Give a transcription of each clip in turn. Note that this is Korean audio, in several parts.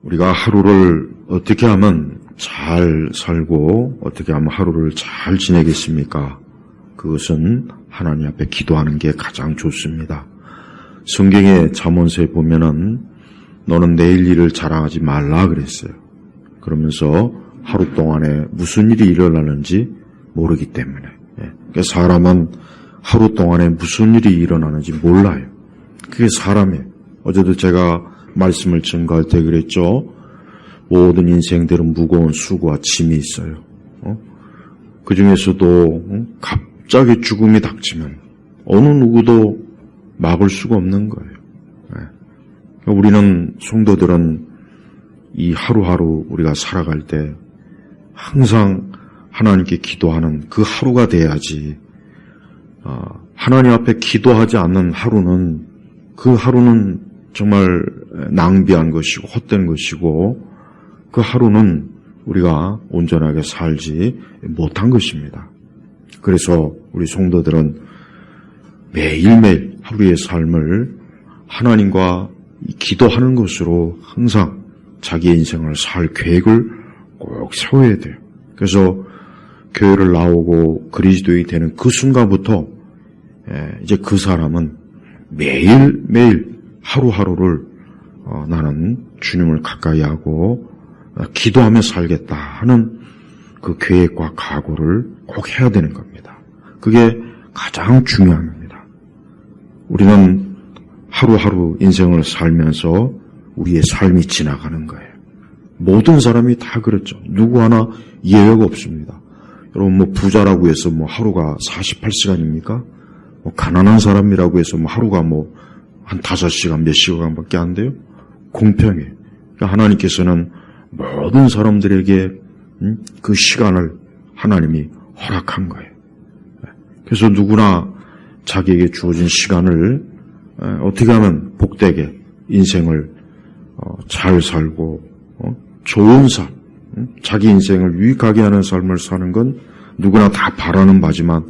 우리가 하루를 어떻게 하면 잘 살고 어떻게 하면 하루를 잘 지내겠습니까? 그것은 하나님 앞에 기도하는 게 가장 좋습니다. 성경의 잠언서에 보면은 너는 내일 일을 자랑하지 말라 그랬어요. 그러면서 하루 동안에 무슨 일이 일어나는지 모르기 때문에. 그러니까 사람은 하루 동안에 무슨 일이 일어나는지 몰라요. 그게 사람이에요. 어제도 제가 말씀을 증거할 때 그랬죠. 모든 인생들은 무거운 수고와 짐이 있어요. 그 중에서도 갑자기 죽음이 닥치면 어느 누구도 막을 수가 없는 거예요. 우리는 성도들은 이 하루하루 우리가 살아갈 때 항상 하나님께 기도하는 그 하루가 돼야지. 하나님 앞에 기도하지 않는 하루는 그 하루는 정말 낭비한 것이고 헛된 것이고 그 하루는 우리가 온전하게 살지 못한 것입니다. 그래서 우리 성도들은 매일매일 하루의 삶을 하나님과 기도하는 것으로 항상 자기의 인생을 살 계획을 꼭 세워야 돼요. 그래서 교회를 나오고 그리스도인이 되는 그 순간부터 이제 그 사람은 매일매일 하루하루를 나는 주님을 가까이 하고 기도하며 살겠다 하는 그 계획과 각오를 꼭 해야 되는 겁니다. 그게 가장 중요한 겁니다. 우리는 하루하루 인생을 살면서 우리의 삶이 지나가는 거예요. 모든 사람이 다 그렇죠. 누구 하나 예외가 없습니다. 여러분 부자라고 해서 하루가 48시간입니까? 가난한 사람이라고 해서 하루가 한 5시간 몇 시간밖에 안 돼요? 공평해요. 그러니까 하나님께서는 모든 사람들에게 그 시간을 하나님이 허락한 거예요. 그래서 누구나 자기에게 주어진 시간을 어떻게 하면 복되게 인생을 잘 살고 좋은 삶, 자기 인생을 유익하게 하는 삶을 사는 건 누구나 다 바라는 바지만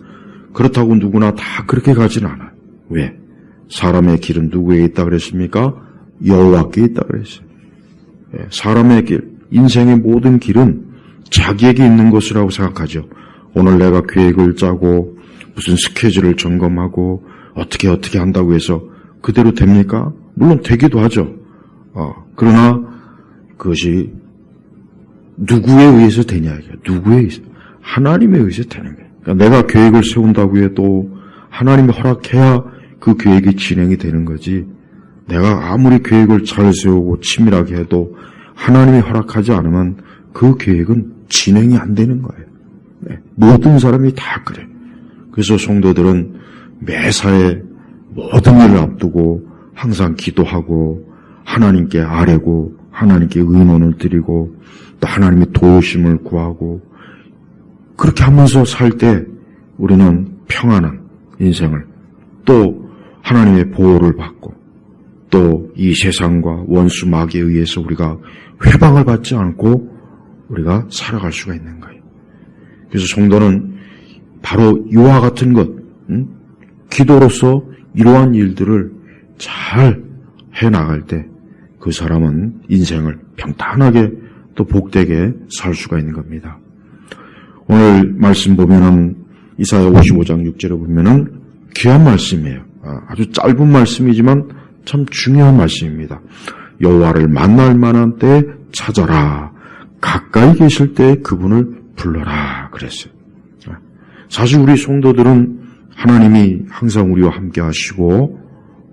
그렇다고 누구나 다 그렇게 가진 않아요. 왜? 사람의 길은 누구에게 있다 그랬습니까? 여호와께 있다 그랬어요. 사람의 길, 인생의 모든 길은 자기에게 있는 것이라고 생각하죠. 오늘 내가 계획을 짜고 무슨 스케줄을 점검하고 어떻게 한다고 해서 그대로 됩니까? 물론 되기도 하죠. 그러나 그것이 누구에 의해서 되냐? 누구에 의해서? 하나님에 의해서 되는 거예요. 그러니까 내가 계획을 세운다고 해도 하나님이 허락해야 그 계획이 진행이 되는 거지. 내가 아무리 계획을 잘 세우고 치밀하게 해도 하나님이 허락하지 않으면 그 계획은 진행이 안 되는 거예요. 모든 사람이 다 그래. 그래서 성도들은 매사에 모든 일을 앞두고 항상 기도하고 하나님께 아뢰고 하나님께 의논을 드리고 또 하나님의 도우심을 구하고 그렇게 하면서 살 때 우리는 평안한 인생을 또 하나님의 보호를 받고 또 이 세상과 원수 마귀에 의해서 우리가 회방을 받지 않고 우리가 살아갈 수가 있는 거예요. 그래서 성도는 바로 이와 같은 것, 기도로서 이러한 일들을 잘 해나갈 때 그 사람은 인생을 평탄하게 또 복되게 살 수가 있는 겁니다. 오늘 말씀 보면은 이사야 55장 6절에 보면은 귀한 말씀이에요. 아주 짧은 말씀이지만 참 중요한 말씀입니다. 여호와를 만날 만한 때에 찾아라. 가까이 계실 때 그분을 불러라. 그랬어요. 사실 우리 성도들은 하나님이 항상 우리와 함께 하시고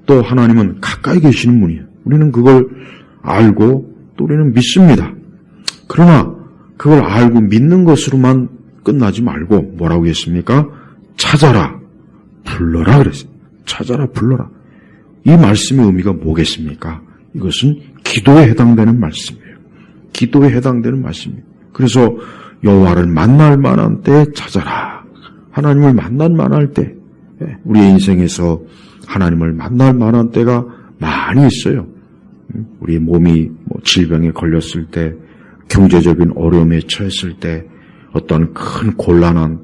또 하나님은 가까이 계시는 분이에요. 우리는 그걸 알고 또 우리는 믿습니다. 그러나 그걸 알고 믿는 것으로만 끝나지 말고 뭐라고 했습니까? 찾아라, 불러라 그랬어요. 찾아라, 불러라. 이 말씀의 의미가 뭐겠습니까? 이것은 기도에 해당되는 말씀이에요. 기도에 해당되는 말씀이에요. 그래서 여호와를 만날 만한 때에 찾아라. 하나님을 만날 만할 때, 우리의 인생에서 하나님을 만날 만한 때가 많이 있어요. 우리 몸이 질병에 걸렸을 때, 경제적인 어려움에 처했을 때, 어떤 큰 곤란한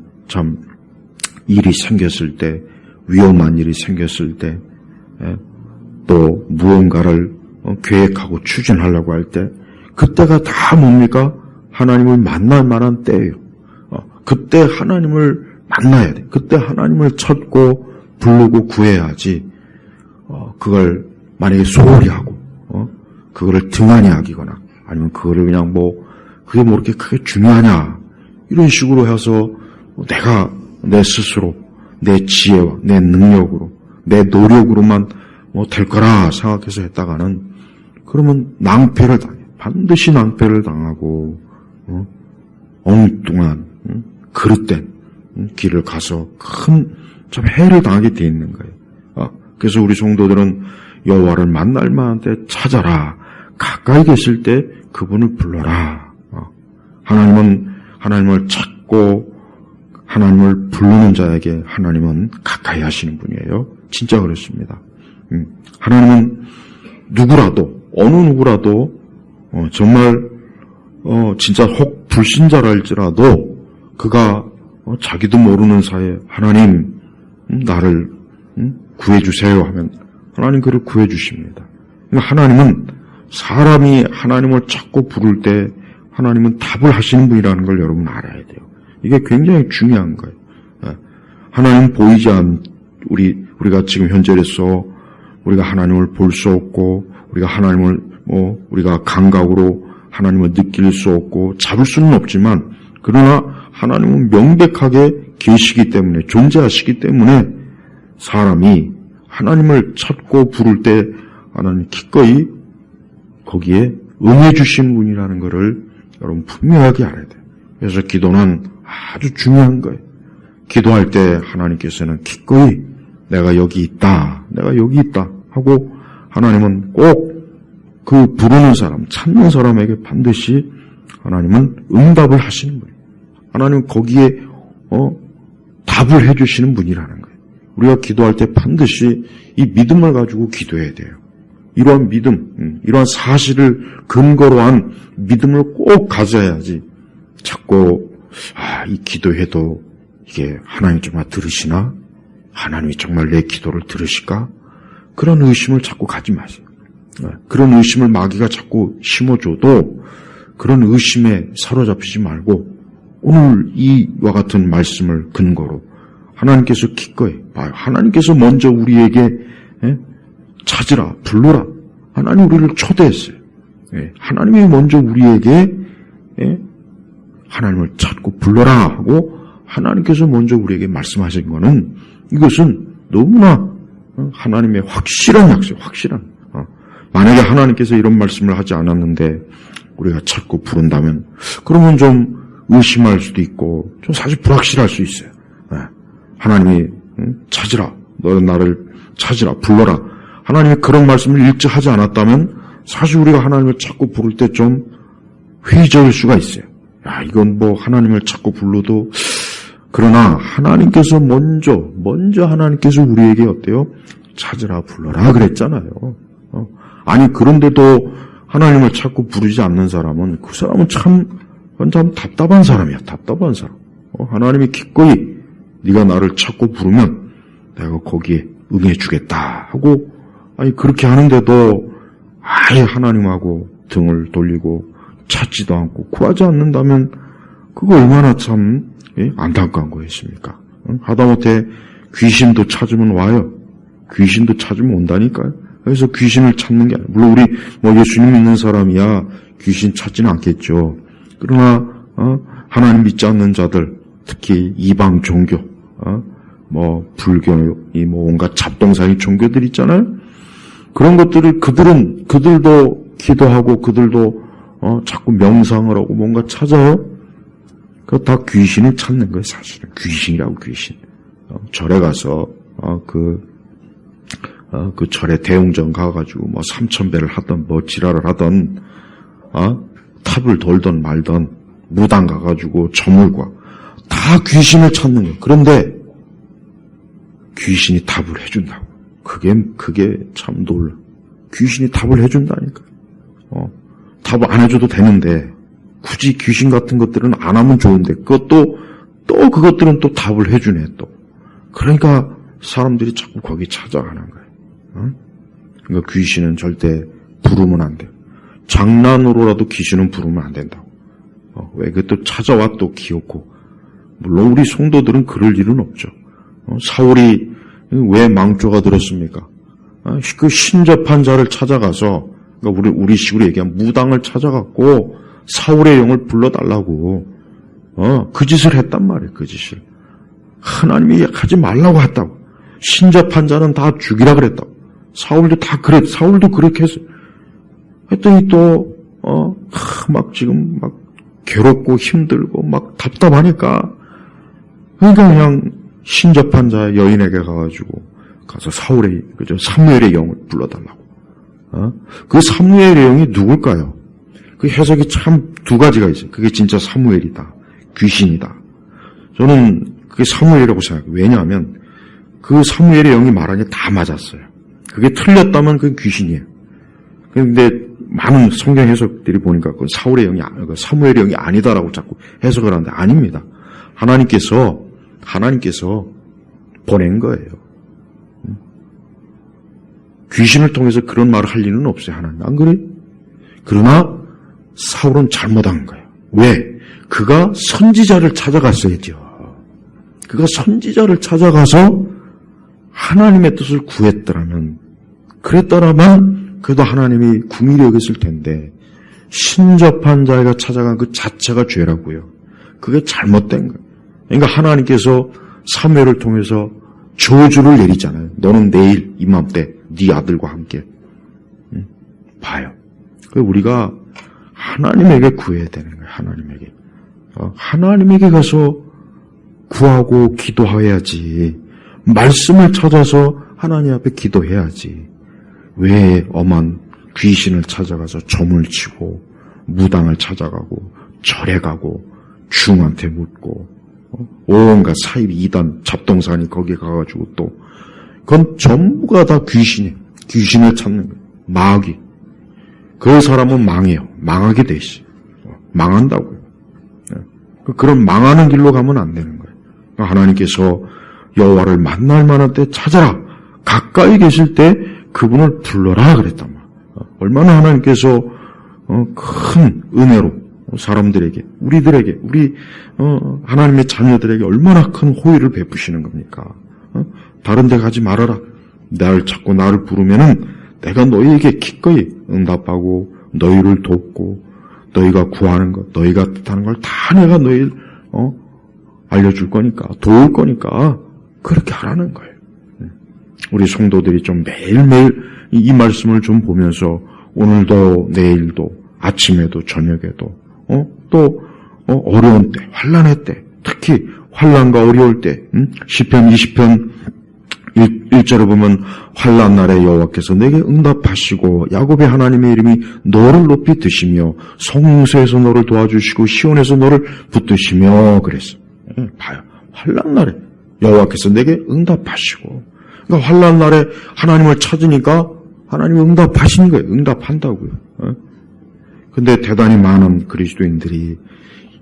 일이 생겼을 때, 위험한 일이 생겼을 때, 또 무언가를 계획하고 추진하려고 할 때, 그때가 다 뭡니까? 하나님을 만날 만한 때예요. 그때 하나님을 만나야 돼. 그때 하나님을 찾고 부르고 구해야지. 그걸 만약에 소홀히 하고, 그거를 등한히 여기거나, 아니면 그거를 그냥 그게 뭐 이렇게 크게 중요하냐, 이런 식으로 해서 내가 내 스스로, 내 지혜와 내 능력으로, 내 노력으로만 될 거라 생각해서 했다가는, 그러면 낭패를 당해. 반드시 낭패를 당하고, 엉뚱한, 그릇된 길을 가서 큰 참 해를 당하게 돼 있는 거예요. 그래서 우리 성도들은 여호와를 만날 만한 때 찾아라. 가까이 계실 때 그분을 불러라. 하나님을 찾고 하나님을 부르는 자에게 하나님은 가까이 하시는 분이에요. 진짜 그렇습니다. 하나님은 누구라도, 어느 누구라도 정말 진짜 혹 불신자랄지라도 그가 자기도 모르는 사이에 하나님 나를 구해주세요 하면 하나님 그를 구해주십니다. 하나님은 사람이 하나님을 찾고 부를 때 하나님은 답을 하시는 분이라는 걸 여러분 알아야 돼요. 이게 굉장히 중요한 거예요. 하나님 보이지 우리가 지금 현재로서 우리가 하나님을 볼 수 없고 우리가 하나님을 우리가 감각으로 하나님을 느낄 수 없고 잡을 수는 없지만 그러나 하나님은 명백하게 계시기 때문에 존재하시기 때문에 사람이 하나님을 찾고 부를 때 하나님 기꺼이 거기에 응해 주신 분이라는 것을 여러분 분명하게 알아야 돼요. 그래서 기도는 아주 중요한 거예요. 기도할 때 하나님께서는 기꺼이 내가 여기 있다 하고 하나님은 꼭 그 부르는 사람, 찾는 사람에게 반드시 하나님은 응답을 하시는 분이에요. 하나님은 거기에 답을 해주시는 분이라는 거예요. 우리가 기도할 때 반드시 이 믿음을 가지고 기도해야 돼요. 이러한 믿음, 이러한 사실을 근거로 한 믿음을 꼭 가져야지 자꾸 이 기도해도 이게 하나님이 정말 들으시나? 하나님이 정말 내 기도를 들으실까? 그런 의심을 자꾸 가지 마세요. 그런 의심을 마귀가 자꾸 심어줘도 그런 의심에 사로잡히지 말고 오늘 이와 같은 말씀을 근거로 하나님께서 기꺼이 봐요. 하나님께서 먼저 우리에게 찾으라, 불러라. 하나님 우리를 초대했어요. 하나님이 먼저 우리에게 하나님을 찾고 불러라 하고 하나님께서 먼저 우리에게 말씀하신 거는 이것은 너무나 하나님의 확실한 약속, 확실한. 만약에 하나님께서 이런 말씀을 하지 않았는데 우리가 찾고 부른다면 그러면 좀 의심할 수도 있고 좀 사실 불확실할 수 있어요. 하나님이 찾으라, 너는 나를 찾으라, 불러라. 하나님이 그런 말씀을 일찍 하지 않았다면 사실 우리가 하나님을 찾고 부를 때 좀 회의적일 수가 있어요. 이건 하나님을 찾고 불러도 그러나 하나님께서 먼저 하나님께서 우리에게 어때요? 찾으라, 불러라 그랬잖아요. 아니 그런데도 하나님을 찾고 부르지 않는 사람은 그 사람은 참 답답한 사람이야. 답답한 사람. 하나님이 기꺼이 네가 나를 찾고 부르면 내가 거기에 응해주겠다 하고 그렇게 하는데도 아예 하나님하고 등을 돌리고 찾지도 않고 구하지 않는다면 그거 얼마나 참 안타까운 거였습니까? 하다못해 귀신도 찾으면 와요. 귀신도 찾으면 온다니까요. 그래서 귀신을 찾는 게 아니라 물론 우리 예수님 믿는 사람이야 귀신 찾지는 않겠죠. 그러나 하나님 믿지 않는 자들 특히 이방 종교 불교 온갖 잡동사니 종교들 있잖아요. 그런 것들을 그들도 기도하고 그들도 자꾸 명상을 하고 뭔가 찾아요. 그거 다 귀신을 찾는 거예요. 사실은 귀신이라고 귀신. 절에 가서 그 절에 대웅전 가가지고 3,000배를 하던 지랄을 하던 탑을 돌던 말던 무당 가가지고 저물과 다 귀신을 찾는 거예요. 그런데 귀신이 답을 해준다고. 그게 참 놀라. 귀신이 답을 해준다니까. 답을 안 해줘도 되는데 굳이 귀신 같은 것들은 안 하면 좋은데 또 그것들은 또 답을 해주네 또. 그러니까 사람들이 자꾸 거기 찾아가는 거예요. 그러니까 귀신은 절대 부르면 안 돼요. 장난으로라도 귀신은 부르면 안 된다고. 왜 그것도 찾아와 또 귀엽고. 물론 우리 성도들은 그럴 일은 없죠. 사울이 왜 망조가 들었습니까? 그 신접한 자를 찾아가서, 그러니까 우리 식으로 얘기하면 무당을 찾아갖고 사울의 영을 불러달라고, 그 짓을 했단 말이에요, 그 짓을. 하나님이 하지 말라고 했다고. 신접한 자는 다 죽이라 그랬다고. 사울도 그렇게 했어요. 했더니 또, 막 지금 막 괴롭고 힘들고 막 답답하니까, 그러니까 그냥 신접한 자 여인에게 가서 사무엘의 영을 불러달라고. 그 사무엘의 영이 누굴까요? 그 해석이 참 두 가지가 있어요. 그게 진짜 사무엘이다. 귀신이다. 저는 그게 사무엘이라고 생각해요. 왜냐하면 그 사무엘의 영이 말한 게 다 맞았어요. 그게 틀렸다면 그건 귀신이에요. 그런데 많은 성경 해석들이 보니까 그건 사무엘의 영이 아니다라고 자꾸 해석을 하는데 아닙니다. 하나님께서 보낸 거예요. 귀신을 통해서 그런 말을 할 리는 없어요. 하나님. 안 그래? 그러나 사울은 잘못한 거예요. 왜? 그가 선지자를 찾아갔어야죠. 그가 선지자를 찾아가서 하나님의 뜻을 구했더라면, 그랬더라면 그래도 하나님이 긍휼히 여겼을 텐데, 신접한 자가 찾아간 그 자체가 죄라고요. 그게 잘못된 거예요. 그러니까 하나님께서 사무엘을 통해서 저주를 내리잖아요. 너는 내일 이맘때 네 아들과 함께. 봐요. 우리가 하나님에게 구해야 되는 거예요. 하나님에게. 하나님에게 가서 구하고 기도해야지. 말씀을 찾아서 하나님 앞에 기도해야지. 왜 엄한 귀신을 찾아가서 점을 치고 무당을 찾아가고 절에 가고 중한테 묻고 온갖 사이비 이단 잡동사니 거기에 가가지고 또 그건 전부가 다 귀신이에요. 귀신을 찾는 거예요. 마귀. 그 사람은 망해요. 망하게 돼 있어요. 망한다고요. 그런 망하는 길로 가면 안 되는 거예요. 하나님께서 여호와를 만날 만한 때 찾아라. 가까이 계실 때 그분을 불러라 그랬단 말이에요. 얼마나 하나님께서 큰 은혜로 사람들에게, 우리들에게, 우리 하나님의 자녀들에게 얼마나 큰 호의를 베푸시는 겁니까? 다른 데 가지 말아라. 나를 찾고 나를 부르면은 내가 너희에게 기꺼이 응답하고 너희를 돕고 너희가 구하는 것, 너희가 뜻하는 걸 다 내가 너희를 알려줄 거니까, 도울 거니까 그렇게 하라는 거예요. 우리 성도들이 좀 매일매일 이 말씀을 좀 보면서 오늘도 내일도 아침에도 저녁에도 또 어려운 때, 환난의 때, 특히 환난과 어려울 때, 시편 20편 1절에 보면 환난 날에 여호와께서 내게 응답하시고 야곱의 하나님의 이름이 너를 높이 드시며 성소에서 너를 도와주시고 시온에서 너를 붙드시며 그랬어. 봐요. 환난 날에 여호와께서 내게 응답하시고, 그러니까 환난 날에 하나님을 찾으니까 하나님이 응답하시는 거예요. 응답한다고요. 근데 대단히 많은 그리스도인들이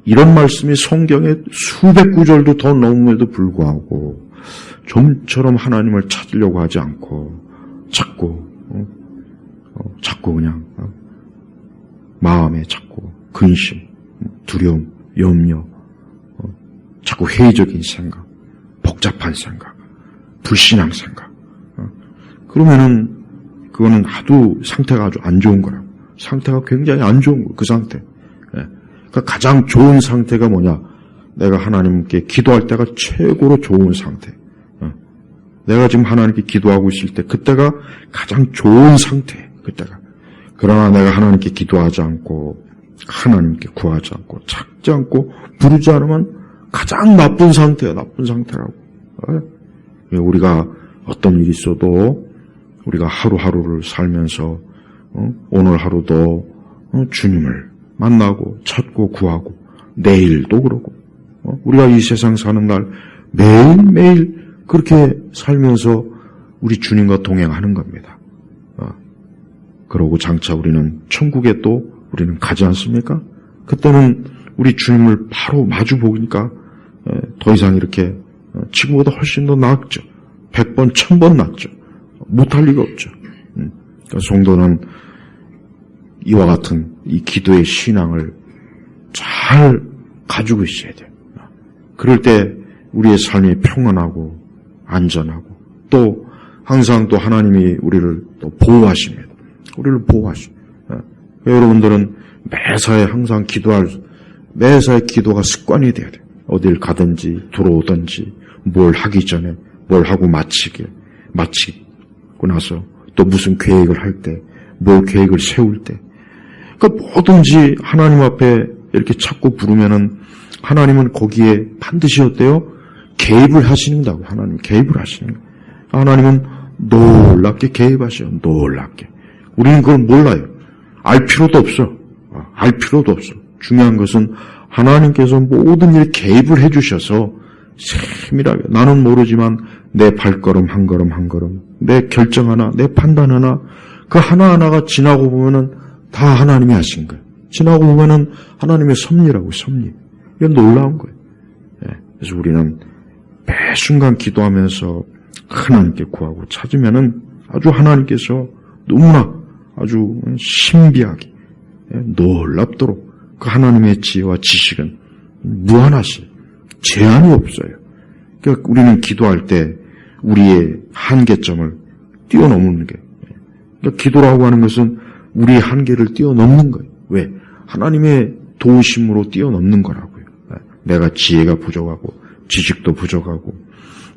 이런 말씀이 성경에 수백 구절도 더 넘음에도 불구하고 좀처럼 하나님을 찾으려고 하지 않고 자꾸 그냥 마음에 자꾸 근심, 두려움, 염려, 자꾸 회의적인 생각, 복잡한 생각, 불신앙 생각. 그러면은 그거는 아주 상태가 아주 안 좋은 거라고. 상태가 굉장히 안 좋은 거예요. 그 상태. 그러니까 가장 좋은 상태가 뭐냐? 내가 하나님께 기도할 때가 최고로 좋은 상태. 내가 지금 하나님께 기도하고 있을 때 그때가 가장 좋은 상태. 그때가. 그러나 내가 하나님께 기도하지 않고 하나님께 구하지 않고 찾지 않고 부르지 않으면 가장 나쁜 상태야. 나쁜 상태라고. 우리가 어떤 일이 있어도 우리가 하루하루를 살면서 오늘 하루도 주님을 만나고 찾고 구하고 내일도 그러고 우리가 이 세상 사는 날 매일매일 그렇게 살면서 우리 주님과 동행하는 겁니다. 그러고 장차 우리는 천국에 또 우리는 가지 않습니까? 그때는 우리 주님을 바로 마주 보니까 더 이상 이렇게 지금보다 훨씬 더 낫죠. 100번, 1000번 낫죠. 못할 리가 없죠. 그러니까 성도는 이와 같은 이 기도의 신앙을 잘 가지고 있어야 돼요. 그럴 때 우리의 삶이 평안하고 안전하고 또 항상 또 하나님이 우리를 또 보호하십니다. 우리를 보호하십니다. 여러분들은 매사에 항상 매사에 기도가 습관이 돼야 돼요. 어딜 가든지 들어오든지 뭘 하기 전에 뭘 하고 마치고 나서 또 무슨 계획을 할 때, 뭘 계획을 세울 때, 그러니까 뭐든지 하나님 앞에 이렇게 찾고 부르면은 하나님은 거기에 반드시 어때요? 개입을 하시는다고. 하나님 개입을 하시는 거예요. 하나님은 놀랍게 개입하셔요. 놀랍게. 우리는 그걸 몰라요. 알 필요도 없어. 알 필요도 없어. 중요한 것은 하나님께서 모든 일에 개입을 해주셔서 세밀하게, 나는 모르지만 내 발걸음 한 걸음 한 걸음, 내 결정 하나, 내 판단 하나, 그 하나하나가 지나고 보면은 다 하나님이 하신 거예요. 지나고 보면은 하나님의 섭리라고, 섭리. 이건 놀라운 거예요. 그래서 우리는 매 순간 기도하면서 하나님께 구하고 찾으면은 아주 하나님께서 너무나 아주 신비하게, 놀랍도록 그 하나님의 지혜와 지식은 무한하시, 제한이 없어요. 그러니까 우리는 기도할 때 우리의 한계점을 뛰어넘는 게, 그러니까 기도라고 하는 것은 우리의 한계를 뛰어넘는 거예요. 왜? 하나님의 도우심으로 뛰어넘는 거라고요. 내가 지혜가 부족하고 지식도 부족하고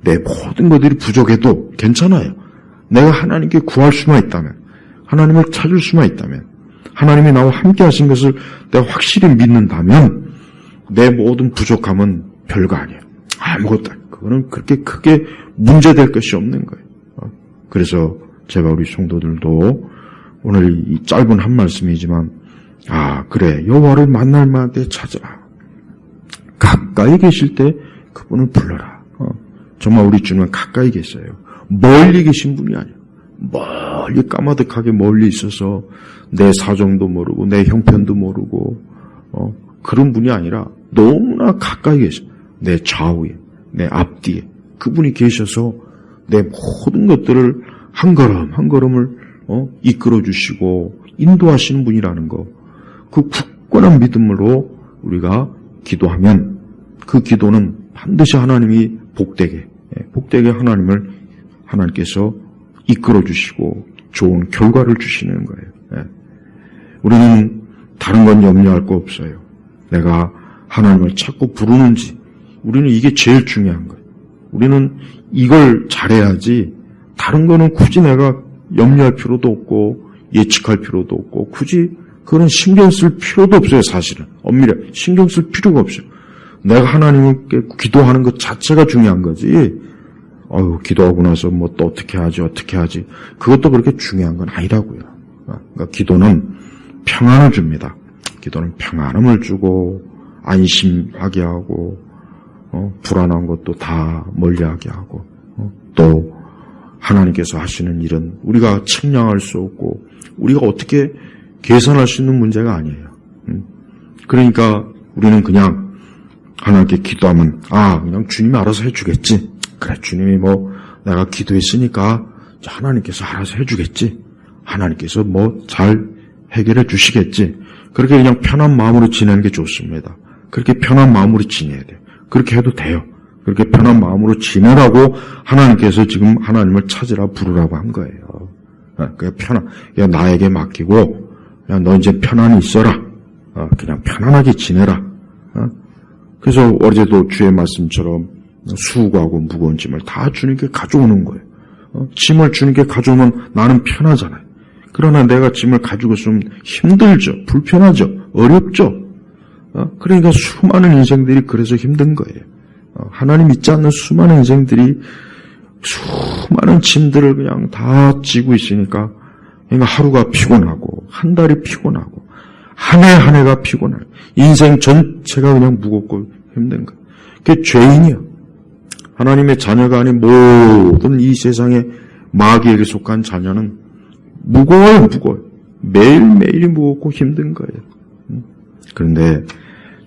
내 모든 것들이 부족해도 괜찮아요. 내가 하나님께 구할 수만 있다면, 하나님을 찾을 수만 있다면, 하나님이 나와 함께 하신 것을 내가 확실히 믿는다면 내 모든 부족함은 별거 아니에요. 아무것도 아니에요. 그거는 그렇게 크게 문제될 것이 없는 거예요. 그래서 제가 우리 성도들도 오늘 이 짧은 한 말씀이지만, 그래, 여호와를 만날 만한 때 찾으라. 가까이 계실 때 그분을 불러라. 정말 우리 주님은 가까이 계세요. 멀리 계신 분이 아니에요. 멀리 까마득하게 멀리 있어서 내 사정도 모르고 내 형편도 모르고 그런 분이 아니라 너무나 가까이 계셔. 내 좌우에, 내 앞뒤에 그분이 계셔서 내 모든 것들을 한 걸음 한 걸음을 이끌어 주시고 인도하시는 분이라는 거, 그 굳건한 믿음으로 우리가 기도하면 그 기도는 반드시 하나님이 복되게 하나님께서 이끌어 주시고 좋은 결과를 주시는 거예요. 우리는 다른 건 염려할 거 없어요. 내가 하나님을 찾고 부르는지, 우리는 이게 제일 중요한 거예요. 우리는 이걸 잘해야지 다른 거는 굳이 내가 염려할 필요도 없고 예측할 필요도 없고 굳이 그런 신경 쓸 필요도 없어요. 사실은 엄밀히 신경 쓸 필요가 없어요. 내가 하나님께 기도하는 것 자체가 중요한 거지. 기도하고 나서 뭐 또 어떻게 하지. 그것도 그렇게 중요한 건 아니라고요. 그러니까 기도는 평안을 줍니다. 기도는 평안함을 주고 안심하게 하고 불안한 것도 다 멀리하게 하고 또 하나님께서 하시는 일은 우리가 측량할 수 없고 우리가 어떻게 계산할 수 있는 문제가 아니에요. 그러니까 우리는 그냥 하나님께 기도하면 그냥 주님이 알아서 해주겠지. 그래, 주님이 내가 기도했으니까 하나님께서 알아서 해주겠지. 하나님께서 잘 해결해 주시겠지. 그렇게 그냥 편한 마음으로 지내는 게 좋습니다. 그렇게 편한 마음으로 지내야 돼요. 그렇게 해도 돼요. 그렇게 편한 마음으로 지내라고 하나님께서 지금 하나님을 찾으라 부르라고 한 거예요. 그냥 나에게 맡기고 그냥 너 이제 편안히 있어라. 그냥 편안하게 지내라. 그래서 어제도 주의 말씀처럼 수고하고 무거운 짐을 다 주님께 가져오는 거예요. 짐을 주님께 가져오면 나는 편하잖아요. 그러나 내가 짐을 가지고 있으면 힘들죠. 불편하죠. 어렵죠. 그러니까 수많은 인생들이 그래서 힘든 거예요. 하나님 믿지 않는 수많은 인생들이 수많은 짐들을 그냥 다 지고 있으니까 그러니까 하루가 피곤하고 한 달이 피곤하고 한 해 한 해가 피곤해요. 인생 전체가 그냥 무겁고 힘든 거예요. 그게 죄인이요. 하나님의 자녀가 아닌 모든 이 세상의 마귀에게 속한 자녀는 무거워요. 매일매일이 무겁고 힘든 거예요. 그런데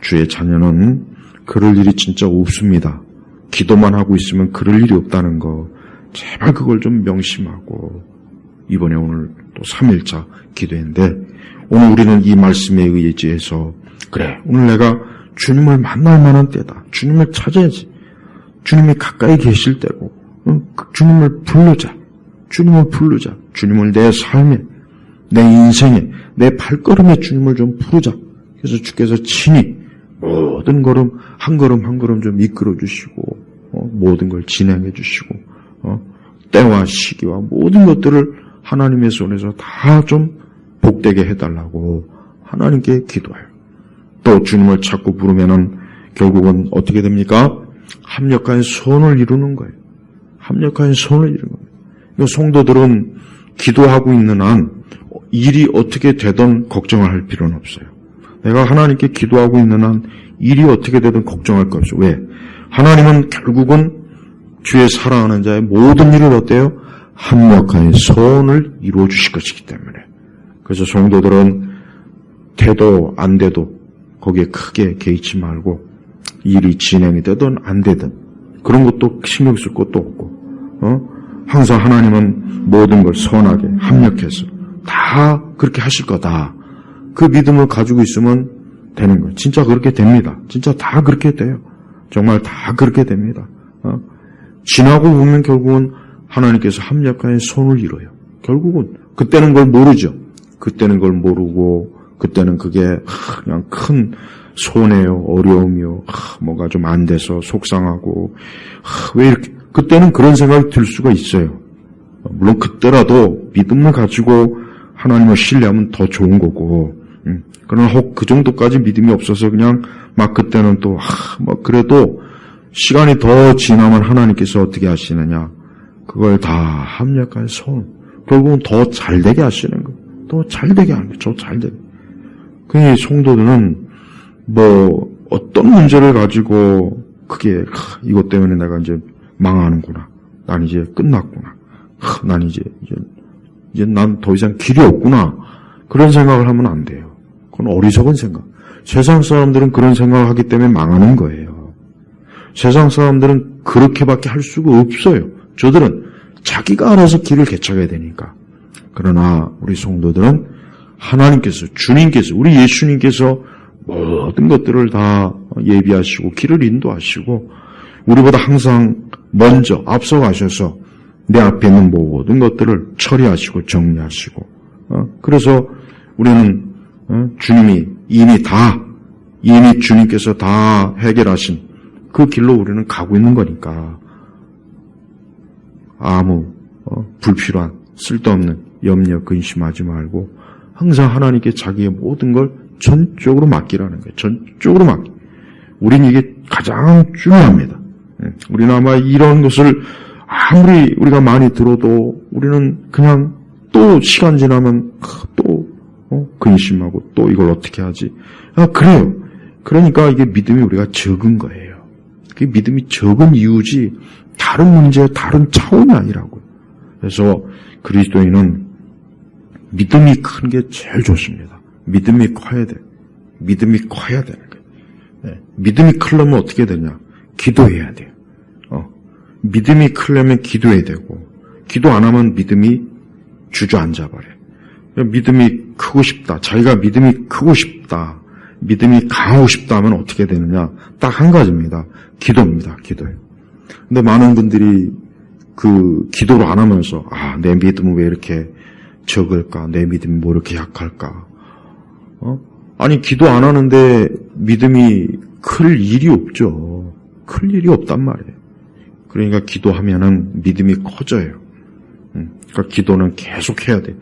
주의 자녀는 그럴 일이 진짜 없습니다. 기도만 하고 있으면 그럴 일이 없다는 거, 제발 그걸 좀 명심하고, 이번에 오늘 또 3일차 기도했는데 오늘 우리는 이 말씀에 의지해서 그래, 오늘 내가 주님을 만날 만한 때다. 주님을 찾아야지. 주님이 가까이 계실 때고 주님을 부르자. 주님을 부르자. 주님을 내 삶에, 내 인생에, 내 발걸음에 주님을 좀 부르자. 그래서 주께서 친히 모든 걸음 한 걸음 한 걸음 좀 이끌어 주시고 모든 걸 진행해 주시고 때와 시기와 모든 것들을 하나님의 손에서 다 좀 복되게 해달라고 하나님께 기도해요. 또 주님을 자꾸 부르면은 결국은 어떻게 됩니까? 합력한 선을 이루는 거예요. 합력한 선을 이루는 거예요. 그러니까 성도들은 기도하고 있는 한 일이 어떻게 되든 걱정을 할 필요는 없어요. 내가 하나님께 기도하고 있는 한 일이 어떻게 되든 걱정할 거 없어요. 왜? 하나님은 결국은 주의 사랑하는 자의 모든 일을 어때요? 합력한 선을 이루어 주실 것이기 때문에. 그래서 성도들은 돼도 안 돼도 거기에 크게 개의치 말고 일이 진행이 되든 안 되든 그런 것도 신경 쓸 것도 없고 항상 하나님은 모든 걸 선하게 합력해서 다 그렇게 하실 거다. 그 믿음을 가지고 있으면 되는 거예요. 진짜 그렇게 됩니다. 진짜 다 그렇게 돼요. 정말 다 그렇게 됩니다. 지나고 보면 결국은 하나님께서 합력한 손을 이뤄요. 결국은 그때는 그걸 모르죠. 그때는 그걸 모르고 그때는 그게 그냥 큰 손해요, 어려움이요, 뭔가 좀 안 돼서 속상하고 왜 이렇게 그때는 그런 생각이 들 수가 있어요. 물론 그때라도 믿음을 가지고 하나님을 신뢰하면 더 좋은 거고 그러나 혹 그 정도까지 믿음이 없어서 그냥 막 그때는 또 뭐 그래도 시간이 더 지나면 하나님께서 어떻게 하시느냐 그걸 다 합력한 손 결국은 더 잘되게 하시는 거예요. 더 잘되게 하는 거예요. 더 잘되게. 그 성도들은 뭐 어떤 문제를 가지고 그게 이것 때문에 내가 이제 망하는구나. 난 이제 끝났구나. 난 이제 난 더 이상 길이 없구나. 그런 생각을 하면 안 돼요. 그건 어리석은 생각. 세상 사람들은 그런 생각을 하기 때문에 망하는 거예요. 세상 사람들은 그렇게밖에 할 수가 없어요. 저들은 자기가 알아서 길을 개척해야 되니까. 그러나 우리 성도들은 하나님께서, 주님께서, 우리 예수님께서 모든 것들을 다 예비하시고 길을 인도하시고 우리보다 항상 먼저 앞서가셔서 내 앞에 있는 모든 것들을 처리하시고 정리하시고 그래서 우리는 주님이 이미 주님께서 다 해결하신 그 길로 우리는 가고 있는 거니까 아무 불필요한 쓸데없는 염려 근심하지 말고 항상 하나님께 자기의 모든 걸 전적으로 맡기라는 거예요. 전적으로 맡기. 우린 이게 가장 중요합니다. 우리는 아마 이런 것을 아무리 우리가 많이 들어도 우리는 그냥 또 시간 지나면 또 근심하고 또 이걸 어떻게 하지? 그래요. 그러니까 이게 믿음이 우리가 적은 거예요. 그게 믿음이 적은 이유지 다른 문제, 다른 차원이 아니라고요. 그래서 그리스도인은 믿음이 큰 게 제일 좋습니다. 믿음이 커야 돼. 믿음이 커야 되는 거예요. 네. 믿음이 크려면 어떻게 되냐? 기도해야 돼요. 믿음이 크려면 기도해야 되고, 기도 안 하면 믿음이 주저앉아 버려요. 믿음이 크고 싶다. 자기가 믿음이 크고 싶다. 믿음이 강하고 싶다 하면 어떻게 되느냐? 딱 한 가지입니다. 기도입니다. 기도예요. 근데 많은 분들이 그 기도를 안 하면서, 내 믿음은 왜 이렇게 적을까? 내 믿음이 뭐 이렇게 약할까? 아니, 기도 안 하는데 믿음이 클 일이 없죠. 클 일이 없단 말이에요. 그러니까 기도하면은 믿음이 커져요. 그러니까 기도는 계속 해야 돼.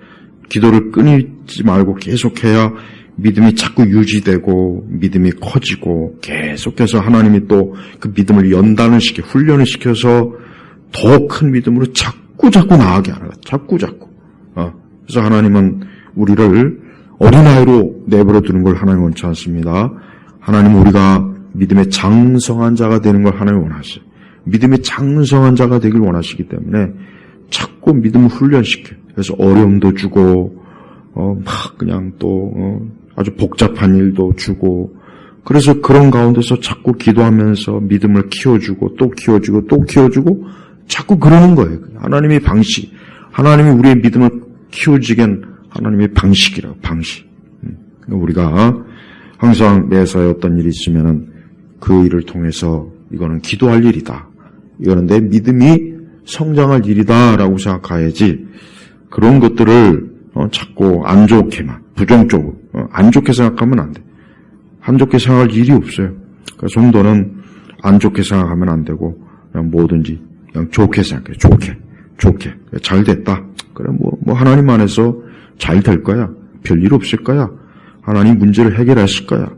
기도를 끊이지 말고 계속해야 믿음이 자꾸 유지되고 믿음이 커지고 계속해서 하나님이 또 그 믿음을 연단을 시켜 훈련을 시켜서 더 큰 믿음으로 자꾸 나아가게 하는 거야. 자꾸. 그래서 하나님은 우리를 어린아이로 내버려 두는 걸 하나님 원치 않습니다. 하나님은 우리가 믿음의 장성한 자가 되는 걸 하나님 원하셔요. 믿음의 장성한 자가 되길 원하시기 때문에 자꾸 믿음을 훈련시켜요. 그래서 어려움도 주고 막 그냥 또 아주 복잡한 일도 주고 그래서 그런 가운데서 자꾸 기도하면서 믿음을 키워주고 또 키워주고 또 키워주고 자꾸 그러는 거예요. 하나님의 방식. 하나님이 우리의 믿음을 키워주긴 하나님의 방식이라고 방식. 우리가 항상 매사에 어떤 일이 있으면은 그 일을 통해서 이거는 기도할 일이다. 이거는 내 믿음이 성장할 일이다라고 생각해야지 그런 것들을 자꾸 안 좋게만 부정적으로 안 좋게 생각하면 안 돼. 안 좋게 생각할 일이 없어요. 그러니까 성도는 안 좋게 생각하면 안 되고 그냥 뭐든지 그냥 좋게 생각해. 좋게 잘 됐다. 그래 뭐 하나님 안에서 잘 될 거야. 별일 없을 거야. 하나님 문제를 해결하실 거야.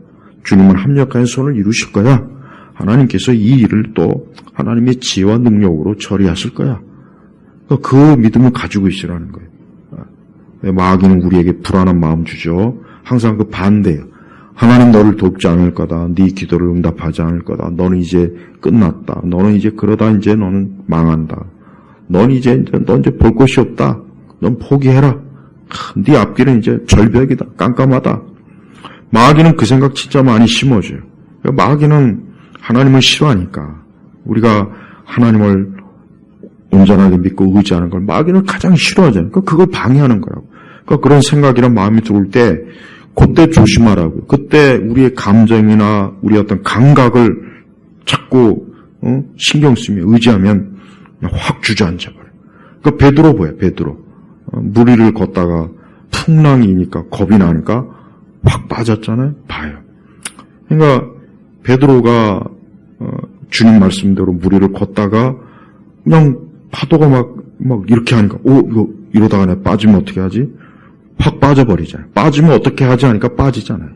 주님은 합력한 손을 이루실 거야. 하나님께서 이 일을 또 하나님의 지혜와 능력으로 처리하실 거야. 그 믿음을 가지고 있으라는 거예요. 마귀는 우리에게 불안한 마음 주죠. 항상 그 반대예요. 하나님 너를 돕지 않을 거다. 네 기도를 응답하지 않을 거다. 너는 이제 끝났다. 너는 이제 그러다 이제 너는 망한다. 넌 이제 볼 곳이 없다. 넌 포기해라. 네 앞길은 이제 절벽이다. 깜깜하다. 마귀는 그 생각 진짜 많이 심어줘요. 마귀는 하나님을 싫어하니까 우리가 하나님을 온전하게 믿고 의지하는 걸 마귀는 가장 싫어하잖아요. 그걸 방해하는 거라고. 그러니까 그런 생각이나 마음이 들어올 때 그때 조심하라고. 그때 우리의 감정이나 우리 어떤 감각을 자꾸 신경 쓰며 의지하면 확 주저앉아 버려요. 그 베드로 보여요. 베드로 물 위를 걷다가 풍랑이니까 겁이 나니까 확 빠졌잖아요. 봐요. 그러니까 베드로가 주님 말씀대로 물 위를 걷다가 그냥 파도가 막 이렇게 하니까 이거 이러다가 내가 빠지면 어떻게 하지? 확 빠져버리잖아요. 빠지면 어떻게 하지 하니까 빠지잖아요.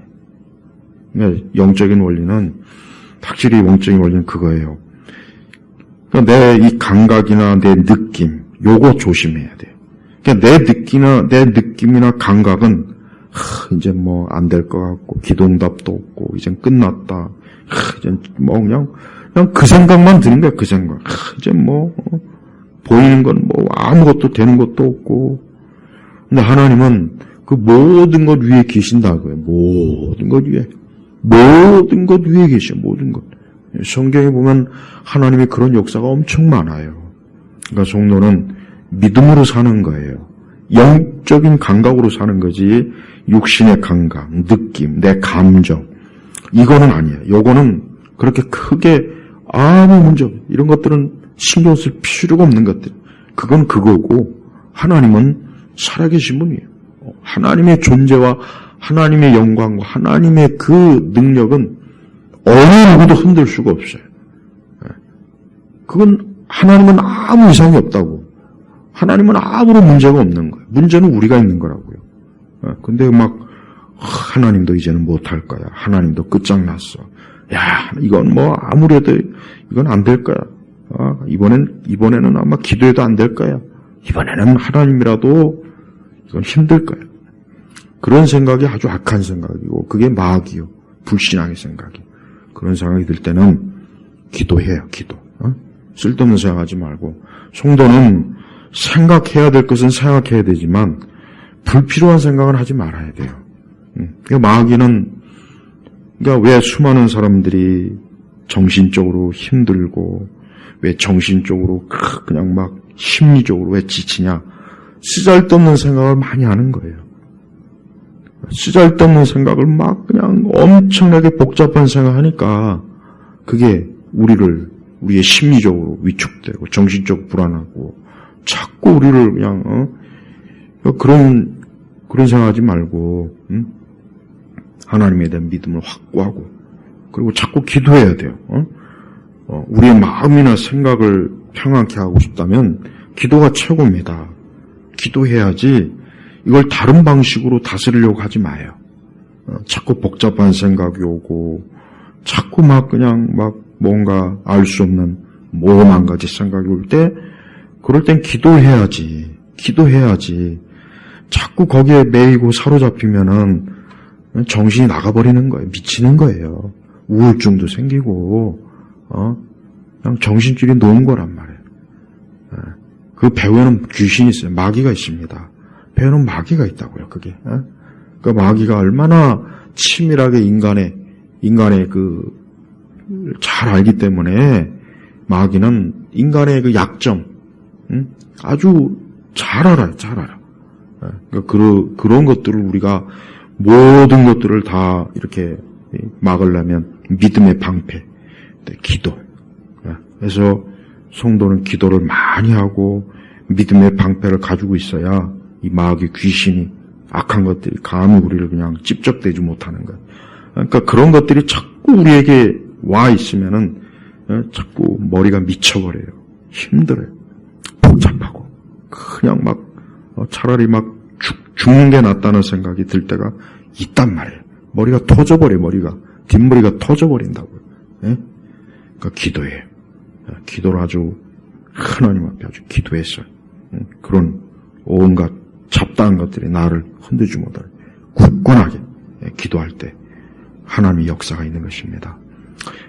그러니까 영적인 원리는 확실히 영적인 원리는 그거예요. 그러니까 내 이 감각이나 내 느낌 요거 조심해야 돼요. 그러니까 내 느낌이나 감각은 이제 뭐 안 될 것 같고 기도응답도 없고 이젠 끝났다. 이젠 뭐 그냥 그 생각만 드는 거야. 그 생각. 이제 뭐 보이는 건 뭐 아무것도 되는 것도 없고. 근데 하나님은 그 모든 것 위에 계신다고요. 모든 것 위에. 모든 것 위에 계셔. 모든 것. 성경에 보면 하나님의 그런 역사가 엄청 많아요. 그러니까 성도는 믿음으로 사는 거예요. 영적인 감각으로 사는 거지 육신의 감각, 느낌, 내 감정 이거는 아니에요. 요거는 그렇게 크게 아무 문제 없어요. 이런 것들은 신경 쓸 필요가 없는 것들. 그건 그거고 하나님은 살아계신 분이에요. 하나님의 존재와 하나님의 영광과 하나님의 그 능력은 어느 누구도 흔들 수가 없어요. 그건 하나님은 아무 이상이 없다고. 하나님은 아무런 문제가 없는 거예요. 문제는 우리가 있는 거라고요. 근데 막 하나님도 이제는 못할 거야. 하나님도 끝장났어. 야, 이건 뭐 아무래도 이건 안 될 거야. 이번에는 아마 기도해도 안 될 거야. 이번에는 하나님이라도 이건 힘들 거야. 그런 생각이 아주 악한 생각이고 그게 마귀요. 불신앙의 생각이. 그런 생각이 들 때는 기도해요. 기도. 쓸데없는 생각하지 말고 성도는 생각해야 될 것은 생각해야 되지만 불필요한 생각은 하지 말아야 돼요. 그러니까 마귀는 그러니까 왜 수많은 사람들이 정신적으로 힘들고 왜 정신적으로 그냥 막 심리적으로 왜 지치냐? 쓰잘데없는 생각을 많이 하는 거예요. 쓰잘데없는 생각을 막 그냥 엄청나게 복잡한 생각하니까 그게 우리의 심리적으로 위축되고 정신적 불안하고 자꾸 우리를 그냥 그런 생각하지 말고 하나님에 대한 믿음을 확고하고 그리고 자꾸 기도해야 돼요. 우리의 마음이나 생각을 평안케 하고 싶다면 기도가 최고입니다. 기도해야지 이걸 다른 방식으로 다스리려고 하지 마요. 자꾸 복잡한 생각이 오고 자꾸 막 그냥 막 뭔가 알 수 없는 모험한 가지 생각이 올 때 그럴 땐 기도해야지. 자꾸 거기에 매이고 사로잡히면은 정신이 나가버리는 거예요. 미치는 거예요. 우울증도 생기고 그냥 정신줄이 놓은 거란 말이에요. 그 배후에는 귀신이 있어요. 마귀가 있습니다. 배후에는 마귀가 있다고요. 그게. 그 마귀가 얼마나 치밀하게 인간의 잘 알기 때문에 마귀는 인간의 그 약점 아주 잘 알아요. 그러니까 그런 것들을 우리가 모든 것들을 다 이렇게 막으려면 믿음의 방패, 기도. 그래서 성도는 기도를 많이 하고 믿음의 방패를 가지고 있어야 이 마귀 귀신이 악한 것들이 감히 우리를 그냥 찝적대지 못하는 것. 그러니까 그런 것들이 자꾸 우리에게 와 있으면은 자꾸 머리가 미쳐버려요. 힘들어요. 복잡하고. 그냥 막 차라리 막 죽는 게 낫다는 생각이 들 때가 있단 말이에요. 머리가 터져버려, 뒷머리가 터져버린다고요. 그러니까 기도해요. 기도를 아주 하나님 앞에 아주 기도했어요. 그런 온갖 잡다한 것들이 나를 흔들지 못하게 굳건하게 기도할 때 하나님의 역사가 있는 것입니다.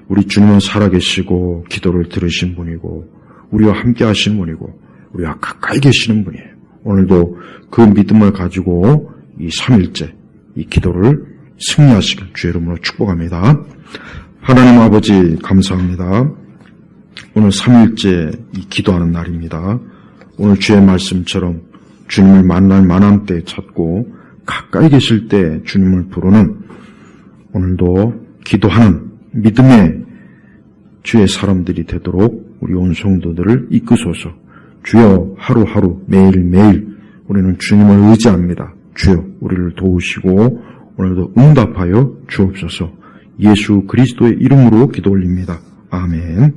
우리 주님은 살아계시고 기도를 들으신 분이고 우리와 함께 하시는 분이고 우리와 가까이 계시는 분이에요. 오늘도 그 믿음을 가지고 이 3일째 이 기도를 승리하시길 주의 이름으로 축복합니다. 하나님 아버지 감사합니다. 오늘 3일째 이 기도하는 날입니다. 오늘 주의 말씀처럼 주님을 만날 만한 때 찾고 가까이 계실 때 주님을 부르는 오늘도 기도하는 믿음의 주의 사람들이 되도록 우리 온 성도들을 이끄소서. 주여 하루하루 매일매일 우리는 주님을 의지합니다. 주여 우리를 도우시고 오늘도 응답하여 주옵소서. 예수 그리스도의 이름으로 기도 올립니다. 아멘.